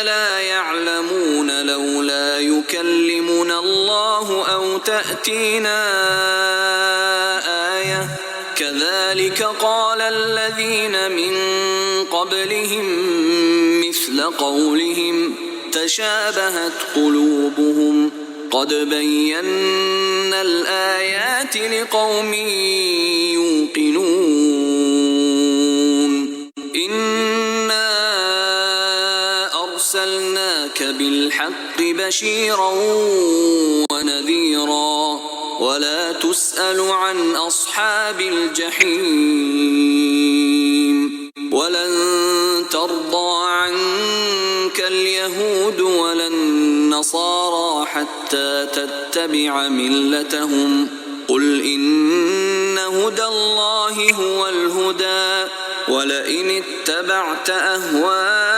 لا يعلمون لولا يكلمنا الله أو تأتينا آية كذلك قال الذين من قبلهم مثل قولهم تشابهت قلوبهم قد بينا الآيات لقوم يوقنون إنا أرسلناك بالحق بشيرا ونذيرا ولا تسأل عن أصحاب الجحيم ولن ترضى عنك اليهود ولا النصارى حتى تتبع ملتهم قل إن هدى الله هو الهدى ولئن اتبعت أهواءهم